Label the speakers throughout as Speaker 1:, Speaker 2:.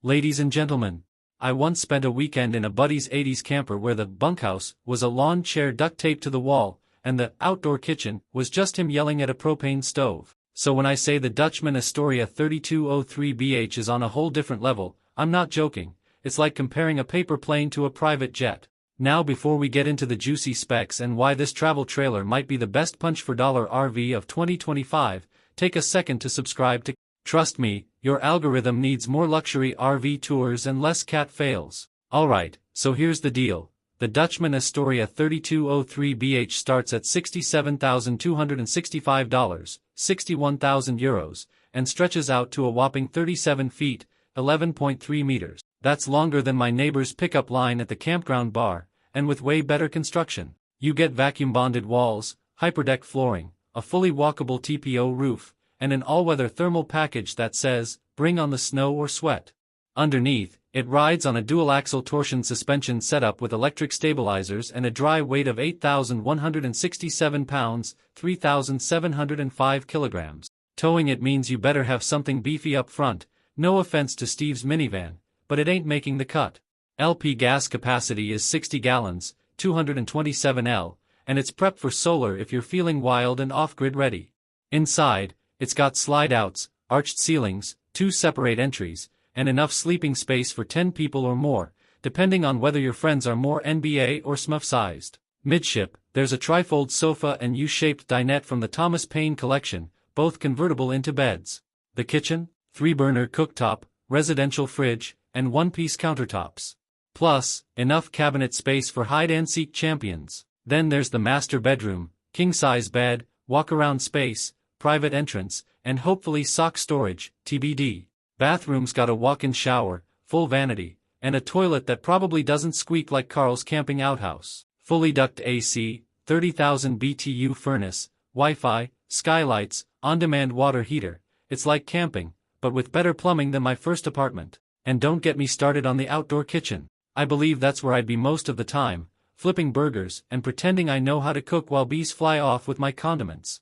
Speaker 1: Ladies and gentlemen, I once spent a weekend in a buddy's 80s camper where the bunkhouse was a lawn chair duct taped to the wall, and the outdoor kitchen was just him yelling at a propane stove. So when I say the Dutchmen Astoria 3203BH is on a whole different level, I'm not joking. It's like comparing a paper plane to a private jet. Now before we get into the juicy specs and why this travel trailer might be the best punch for dollar RV of 2025, take a second to subscribe to. Trust me, your algorithm needs more luxury RV tours and less cat fails. Alright, so here's the deal. The Dutchmen Astoria 3203BH starts at $67,265, 61,000 euros, and stretches out to a whopping 37 feet, 11.3 meters. That's longer than my neighbor's pickup line at the campground bar, and with way better construction. You get vacuum-bonded walls, hyperdeck flooring, a fully walkable TPO roof, and an all-weather thermal package that says, "Bring on the snow or sweat." Underneath, it rides on a dual-axle torsion suspension setup with electric stabilizers and a dry weight of 8,167 pounds, 3,705 kilograms. Towing it means you better have something beefy up front. No offense to Steve's minivan, but it ain't making the cut. LP gas capacity is 60 gallons, 227 L, and it's prepped for solar if you're feeling wild and off-grid ready. Inside, it's got slide-outs, arched ceilings, 2 separate entries, and enough sleeping space for 10 people or more, depending on whether your friends are more NBA or Smurf-sized. Midship, there's a trifold sofa and U-shaped dinette from the Thomas Paine collection, both convertible into beds. The kitchen, 3-burner cooktop, residential fridge, and one-piece countertops. Plus, enough cabinet space for hide-and-seek champions. Then there's the master bedroom, king-size bed, walk-around space, private entrance, and hopefully sock storage, TBD. Bathroom's got a walk-in shower, full vanity, and a toilet that probably doesn't squeak like Carl's camping outhouse. Fully duct AC, 30,000 BTU furnace, Wi-Fi, skylights, on-demand water heater. It's like camping, but with better plumbing than my first apartment. And don't get me started on the outdoor kitchen. I believe that's where I'd be most of the time, flipping burgers and pretending I know how to cook while bees fly off with my condiments.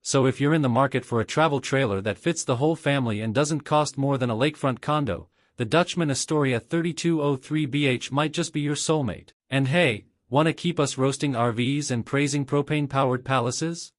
Speaker 1: So if you're in the market for a travel trailer that fits the whole family and doesn't cost more than a lakefront condo, the Dutchmen Astoria 3203BH might just be your soulmate. And hey, wanna keep us roasting RVs and praising propane-powered palaces?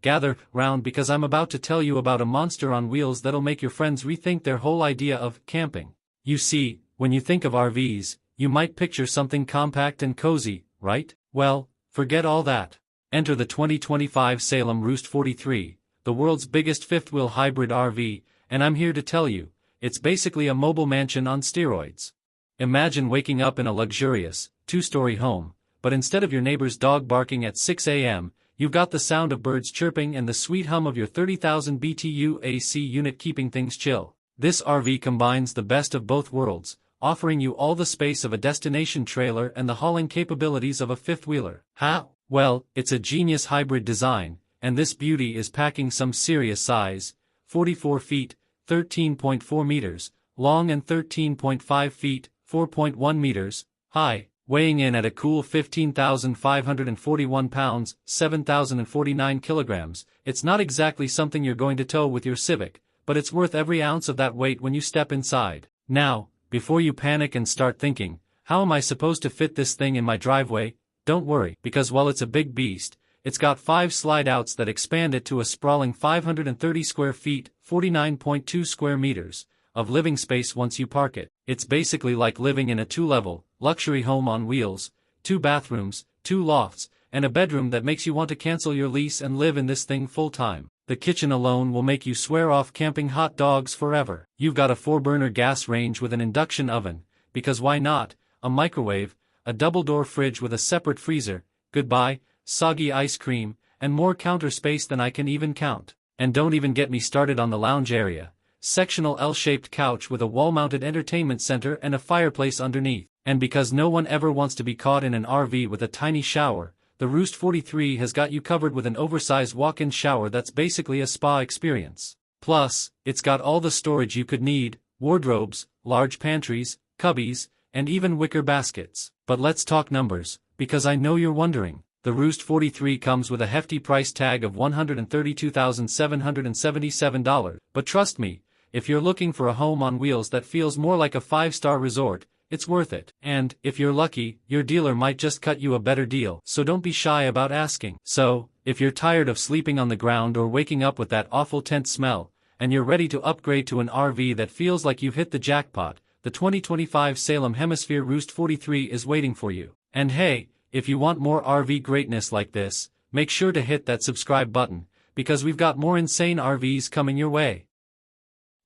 Speaker 1: Gather round because I'm about to tell you about a monster on wheels that'll make your friends rethink their whole idea of camping. You see, when you think of RVs, you might picture something compact and cozy, right? Well, forget all that. Enter the 2025 Salem Roost43, the world's biggest fifth-wheel hybrid RV, and I'm here to tell you, it's basically a mobile mansion on steroids. Imagine waking up in a luxurious, 2-story home, but instead of your neighbor's dog barking at 6 a.m., you've got the sound of birds chirping and the sweet hum of your 30,000 BTU AC unit keeping things chill. This RV combines the best of both worlds, offering you all the space of a destination trailer and the hauling capabilities of a fifth-wheeler. How? Well, it's a genius hybrid design, and this beauty is packing some serious size, 44 feet, 13.4 meters, long and 13.5 feet, 4.1 meters, high, weighing in at a cool 15,541 pounds, 7,049 kilograms. It's not exactly something you're going to tow with your Civic, but it's worth every ounce of that weight when you step inside. Now, before you panic and start thinking, how am I supposed to fit this thing in my driveway? Don't worry, because while it's a big beast, it's got 5 slide-outs that expand it to a sprawling 530 square feet, 49.2 square meters, of living space once you park it. It's basically like living in a 2-level, luxury home on wheels, 2 bathrooms, 2 lofts, and a bedroom that makes you want to cancel your lease and live in this thing full-time. The kitchen alone will make you swear off camping hot dogs forever. You've got a 4-burner gas range with an induction oven, because why not, a microwave, a double-door fridge with a separate freezer, goodbye, soggy ice cream, and more counter space than I can even count. And don't even get me started on the lounge area. Sectional L-shaped couch with a wall-mounted entertainment center and a fireplace underneath. And because no one ever wants to be caught in an RV with a tiny shower, the Roost43 has got you covered with an oversized walk-in shower that's basically a spa experience. Plus, it's got all the storage you could need, wardrobes, large pantries, cubbies, and even wicker baskets. But let's talk numbers, because I know you're wondering. The Roost43 comes with a hefty price tag of $132,777, but trust me, If you're looking for a home on wheels that feels more like a 5-star resort, it's worth it. And, if you're lucky, your dealer might just cut you a better deal, so don't be shy about asking. So, if you're tired of sleeping on the ground or waking up with that awful tent smell, and you're ready to upgrade to an RV that feels like you've hit the jackpot, the 2025 Salem Roost43 is waiting for you. And hey, if you want more RV greatness like this, make sure to hit that subscribe button, because we've got more insane RVs coming your way.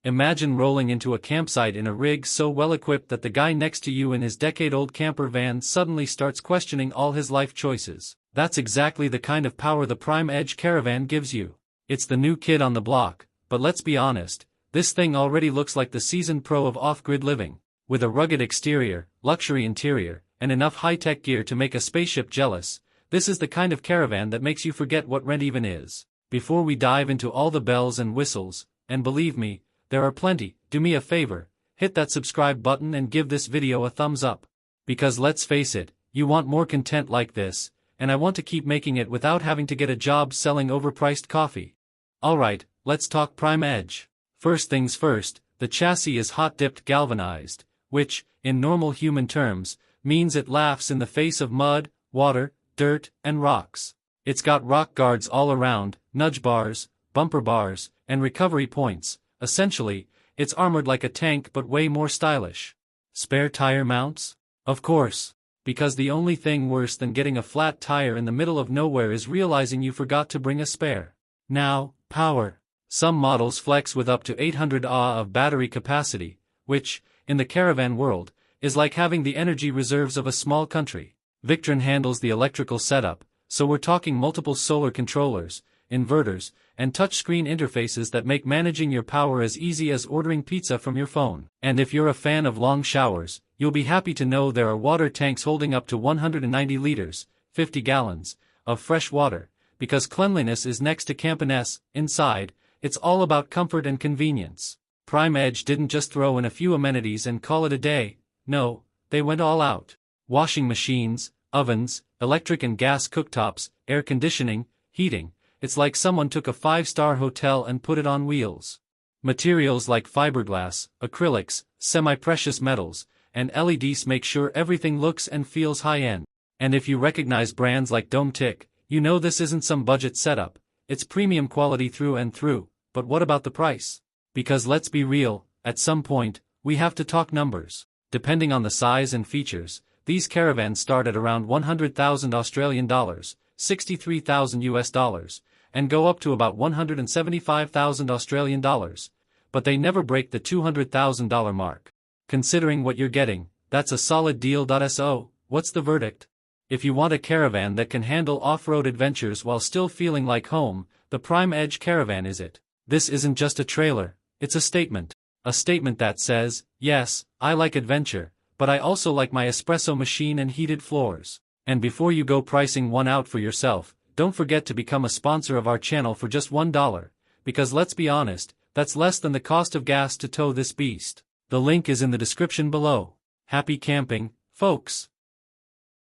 Speaker 1: Imagine rolling into a campsite in a rig so well equipped that the guy next to you in his decade-old camper van suddenly starts questioning all his life choices. That's exactly the kind of power the Prime Edge Caravan gives you. It's the new kid on the block, but let's be honest, this thing already looks like the seasoned pro of off-grid living. With a rugged exterior, luxury interior, and enough high-tech gear to make a spaceship jealous, this is the kind of caravan that makes you forget what rent even is. Before we dive into all the bells and whistles, and believe me, there are plenty, do me a favor, hit that subscribe button and give this video a thumbs up. Because let's face it, you want more content like this, and I want to keep making it without having to get a job selling overpriced coffee. Alright, let's talk Prime Edge. First things first, the chassis is hot-dipped galvanized, which, in normal human terms, means it laughs in the face of mud, water, dirt, and rocks. It's got rock guards all around, nudge bars, bumper bars, and recovery points. Essentially, it's armored like a tank but way more stylish. Spare tire mounts? Of course. Because the only thing worse than getting a flat tire in the middle of nowhere is realizing you forgot to bring a spare. Now, power. Some models flex with up to 800 Ah of battery capacity, which, in the caravan world, is like having the energy reserves of a small country. Victron handles the electrical setup, so we're talking multiple solar controllers, inverters, and touchscreen interfaces that make managing your power as easy as ordering pizza from your phone. And if you're a fan of long showers, you'll be happy to know there are water tanks holding up to 190 liters, 50 gallons, of fresh water, because cleanliness is next to campiness. Inside, it's all about comfort and convenience. Prime Edge didn't just throw in a few amenities and call it a day. No, they went all out. Washing machines, ovens, electric and gas cooktops, air conditioning, heating. It's like someone took a 5-star hotel and put it on wheels. Materials like fiberglass, acrylics, semi-precious metals, and LEDs make sure everything looks and feels high-end. And if you recognize brands like Dometic, you know this isn't some budget setup. It's premium quality through and through. But what about the price? Because let's be real, at some point, we have to talk numbers. Depending on the size and features, these caravans start at around 100,000 Australian dollars, 63,000 US dollars, and go up to about 175,000 Australian dollars, but they never break the $200,000 mark. Considering what you're getting, that's a solid deal. So, what's the verdict? If you want a caravan that can handle off-road adventures while still feeling like home, the Prime Edge Caravan is it. This isn't just a trailer, it's a statement. A statement that says, yes, I like adventure, but I also like my espresso machine and heated floors. And before you go pricing one out for yourself, don't forget to become a sponsor of our channel for just $1, because let's be honest, that's less than the cost of gas to tow this beast. The link is in the description below. Happy camping, folks!